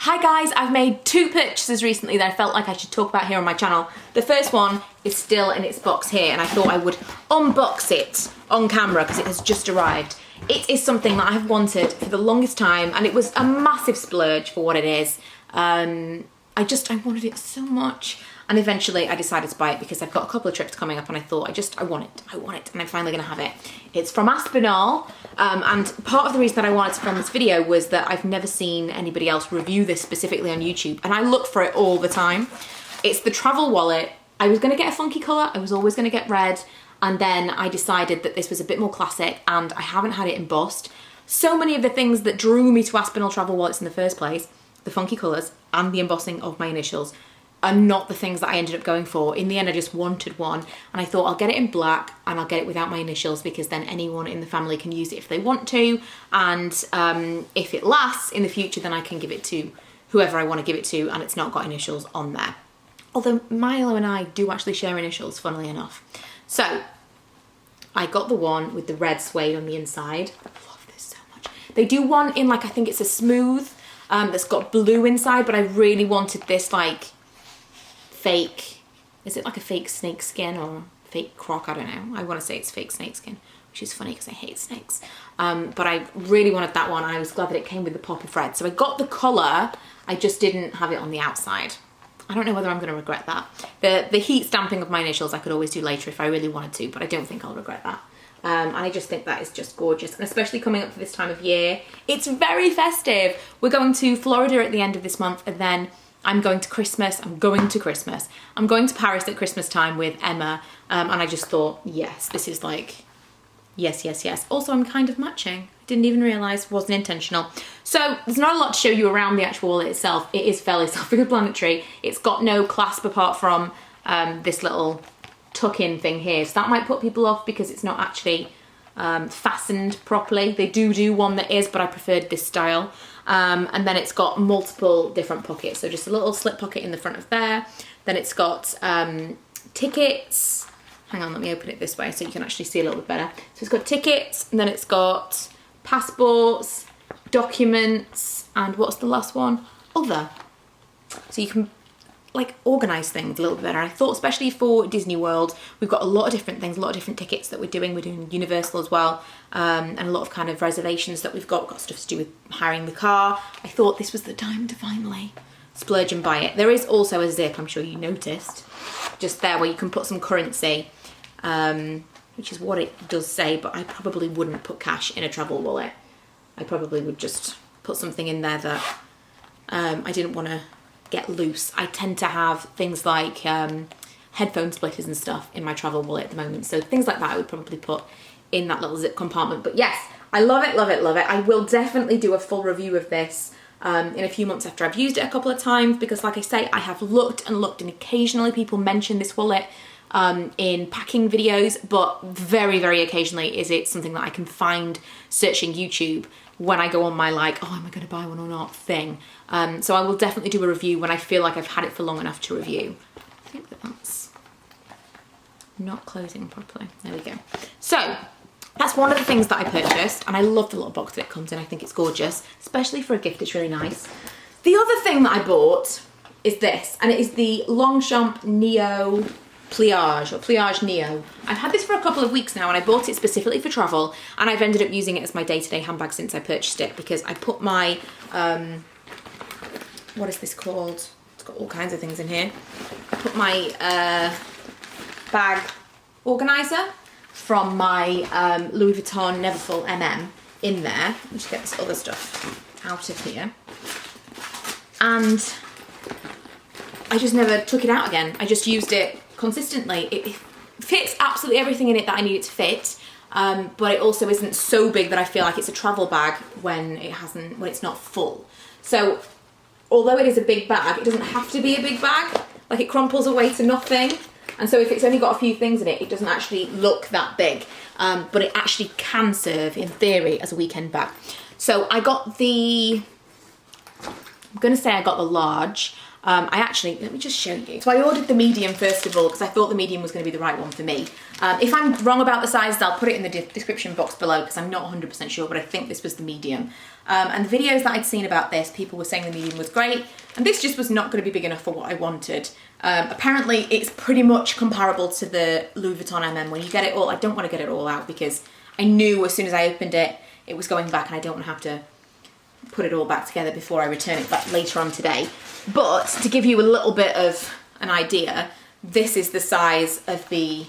Hi guys, I've made two purchases recently that I felt like I should talk about here on my channel. The first one is still in its box here and I thought I would unbox it on camera because it has just arrived. It is something that I have wanted for the longest time and it was a massive splurge for what it is. I wanted it so much and eventually I decided to buy it because I've got a couple of trips coming up and I thought I want it and I'm finally gonna have it. It's from Aspinal and part of the reason that I wanted to film this video was that I've never seen anybody else review this specifically on YouTube and I look for it all the time. It's the travel wallet. I was gonna get a funky colour, I was always gonna get red, and then I decided that this was a bit more classic and I haven't had it embossed. So many of the things that drew me to Aspinal travel wallets in the first place, the funky colours and the embossing of my initials, are not the things that I ended up going for. In the end, I just wanted one and I thought I'll get it in black and I'll get it without my initials because then anyone in the family can use it if they want to, and if it lasts in the future then I can give it to whoever I want to give it to and it's not got initials on there. Although Milo and I do actually share initials, funnily enough. So I got the one with the red suede on the inside. I love this so much. They do one in like, I think it's a smooth that's got blue inside, but I really wanted this like fake, is it like a fake snake skin or fake croc? I don't know. I want to say it's fake snake skin, which is funny because I hate snakes. But I really wanted that one and I was glad that it came with the pop of red. So I got the colour, I just didn't have it on the outside. I don't know whether I'm going to regret that. The heat stamping of my initials I could always do later if I really wanted to, but I don't think I'll regret that. And I just think that is just gorgeous, and especially coming up for this time of year. It's very festive. We're going to Florida at the end of this month and then I'm going to Christmas. I'm going to Paris at Christmas time with Emma, and I just thought, yes, this is like, yes, yes, yes. Also, I'm kind of matching. I didn't even realise, wasn't intentional. So there's not a lot to show you around the actual wallet itself. It is fairly self-explanatory. It's got no clasp apart from this little tuck-in thing here. So that might put people off because it's not actually fastened properly. They do one that is, but I preferred this style. And then it's got multiple different pockets. So just a little slip pocket in the front of there. Then it's got tickets. Hang on, let me open it this way so you can actually see a little bit better. So it's got tickets, and then it's got passports, documents, and what's the last one? Other. So you can like organise things a little bit better. I thought especially for Disney World, we've got a lot of different things, a lot of different tickets that we're doing. We're doing Universal as well, and a lot of kind of reservations that we've got. We've got stuff to do with hiring the car. I thought this was the time to finally splurge and buy it. There is also a zip, I'm sure you noticed, just there where you can put some currency, which is what it does say, but I probably wouldn't put cash in a travel wallet. I probably would just put something in there that I didn't want to get loose. I tend to have things like headphone splitters and stuff in my travel wallet at the moment, so things like that I would probably put in that little zip compartment. But yes, I love it, love it, love it. I will definitely do a full review of this in a few months after I've used it a couple of times, because like I say, I have looked and looked and occasionally people mention this wallet in packing videos, but very, very occasionally is it something that I can find searching YouTube when I go on my like, oh, am I going to buy one or not thing. So I will definitely do a review when I feel like I've had it for long enough to review. I think that that's not closing properly. There we go. So that's one of the things that I purchased, and I love the little box that it comes in. I think it's gorgeous, especially for a gift. It's really nice. The other thing that I bought is this, and it is the Longchamp Le Pliage Neo. I've had this for a couple of weeks now and I bought it specifically for travel, and I've ended up using it as my day-to-day handbag since I purchased it, because I put my, what is this called? It's got all kinds of things in here. I put my bag organiser from my Louis Vuitton Neverfull MM in there. Let me just get this other stuff out of here. And I just never took it out again. I just used it consistently. It fits absolutely everything in it that I need it to fit, but it also isn't so big that I feel like it's a travel bag when it's not full. So although it is a big bag, it doesn't have to be a big bag. Like, it crumples away to nothing, and so if it's only got a few things in it, it doesn't actually look that big, but it actually can serve in theory as a weekend bag. So I got the, I'm gonna say I got the large. let me just show you. So I ordered the medium first of all because I thought the medium was going to be the right one for me. If I'm wrong about the sizes, I'll put it in the description box below because I'm not 100% sure, but I think this was the medium. And the videos that I'd seen about this, people were saying the medium was great, and this just was not going to be big enough for what I wanted. Apparently it's pretty much comparable to the Louis Vuitton MM. When you get it all, I don't want to get it all out because I knew as soon as I opened it, it was going back, and I don't want to have to put it all back together before I return it back later on today. But to give you a little bit of an idea, this is the size of the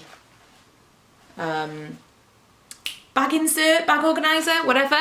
bag insert, bag organizer, whatever,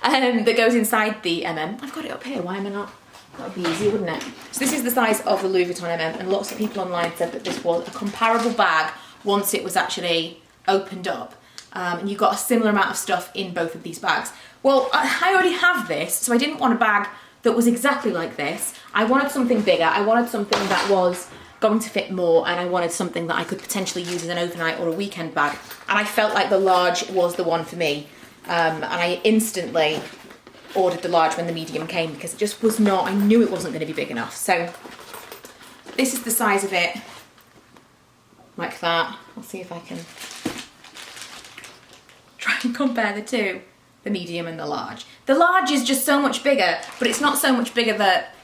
that goes inside the MM. I've got it up here, why am I not? That would be easy, wouldn't it? So this is the size of the Louis Vuitton MM, and lots of people online said that this was a comparable bag once it was actually opened up. And you got a similar amount of stuff in both of these bags. Well, I already have this, so I didn't want a bag that was exactly like this. I wanted something bigger. I wanted something that was going to fit more, and I wanted something that I could potentially use as an overnight or a weekend bag. And I felt like the large was the one for me. And I instantly ordered the large when the medium came because it just was not, I knew it wasn't going to be big enough. So this is the size of it, like that. I'll see if I can try and compare the two, the medium and the large. The large is just so much bigger, but it's not so much bigger that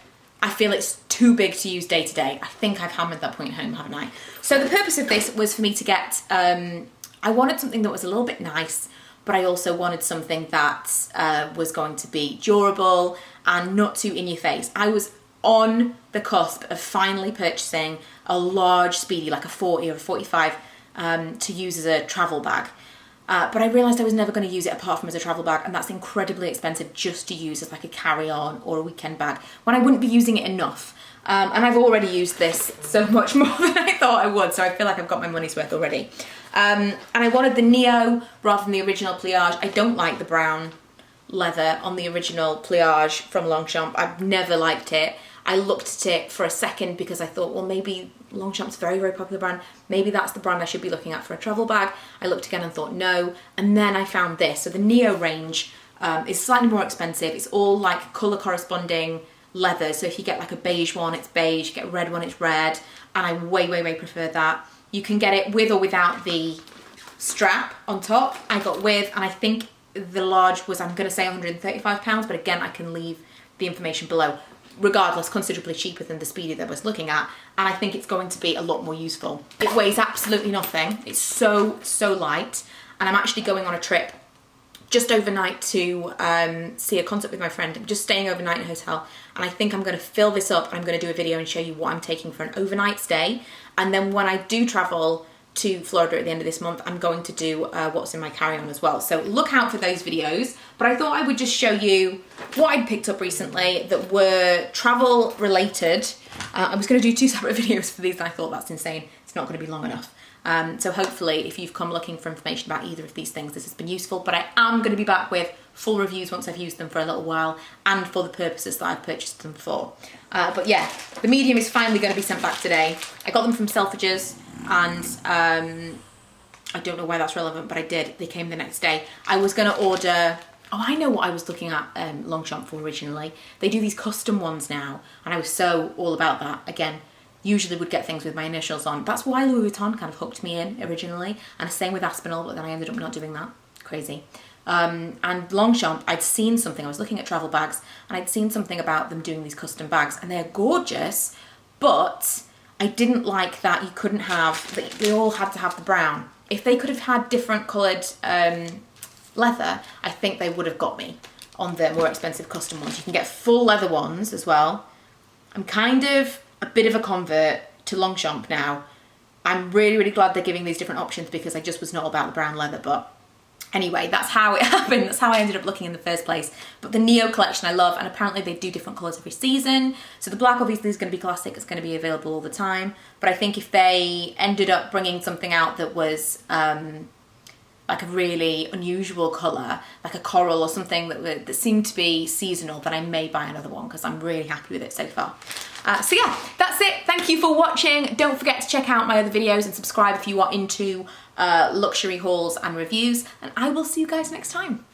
I feel it's too big to use day to day. I think I've hammered that point home, haven't I? So the purpose of this was for me to get, I wanted something that was a little bit nice, but I also wanted something that was going to be durable and not too in your face. I was on the cusp of finally purchasing a large Speedy, like a 40 or a 45, to use as a travel bag. But I realised I was never going to use it apart from as a travel bag, and that's incredibly expensive just to use as like a carry-on or a weekend bag when I wouldn't be using it enough. And I've already used this so much more than I thought I would, so I feel like I've got my money's worth already. And I wanted the Neo rather than the original pliage. I don't like the brown leather on the original pliage from Longchamp. I've never liked it. I looked at it for a second because I thought, well, maybe Longchamp's a very, very popular brand. Maybe that's the brand I should be looking at for a travel bag. I looked again and thought no. And then I found this. So the Neo range is slightly more expensive. It's all like colour corresponding leather. So if you get like a beige one, it's beige. You get a red one, it's red. And I way, way, way prefer that. You can get it with or without the strap on top. I got with, and I think the large was, I'm going to say £135, but again, I can leave the information below. Regardless, considerably cheaper than the Speedy that I was looking at, and I think it's going to be a lot more useful. It weighs absolutely nothing. It's so, so light, and I'm actually going on a trip just overnight to see a concert with my friend. I'm just staying overnight in a hotel, and I think I'm going to fill this up, and I'm going to do a video and show you what I'm taking for an overnight stay, and then when I do travel to Florida at the end of this month, I'm going to do what's in my carry-on as well. So look out for those videos. But I thought I would just show you what I'd picked up recently that were travel related. I was going to do 2 separate videos for these, and I thought that's insane. It's not going to be long enough. So hopefully if you've come looking for information about either of these things, this has been useful. But I am going to be back with full reviews once I've used them for a little while and for the purposes that I've purchased them for. But yeah, the medium is finally going to be sent back today. I got them from Selfridges, and I don't know why that's relevant, but I did. They came the next day. I was going to order, oh, I know what I was looking at Longchamp for originally. They do these custom ones now, and I was so all about that. Again, usually would get things with my initials on. That's why Louis Vuitton kind of hooked me in originally, and the same with Aspinal, but then I ended up not doing that. Crazy. And Longchamp, I'd seen something, I was looking at travel bags, and I'd seen something about them doing these custom bags, and they're gorgeous, but I didn't like that you couldn't have, they all had to have the brown. If they could have had different coloured leather, I think they would have got me on the more expensive custom ones. You can get full leather ones as well. I'm kind of a bit of a convert to Longchamp now. I'm really, really glad they're giving these different options because I just was not about the brown leather, but anyway, that's how it happened. That's how I ended up looking in the first place. But the Neo collection I love, and apparently they do different colours every season. So the black obviously is going to be classic. It's going to be available all the time. But I think if they ended up bringing something out that was like a really unusual colour, like a coral or something that seemed to be seasonal, then I may buy another one because I'm really happy with it so far. So yeah, that's it. Thank you for watching. Don't forget to check out my other videos and subscribe if you are into luxury hauls and reviews, and I will see you guys next time.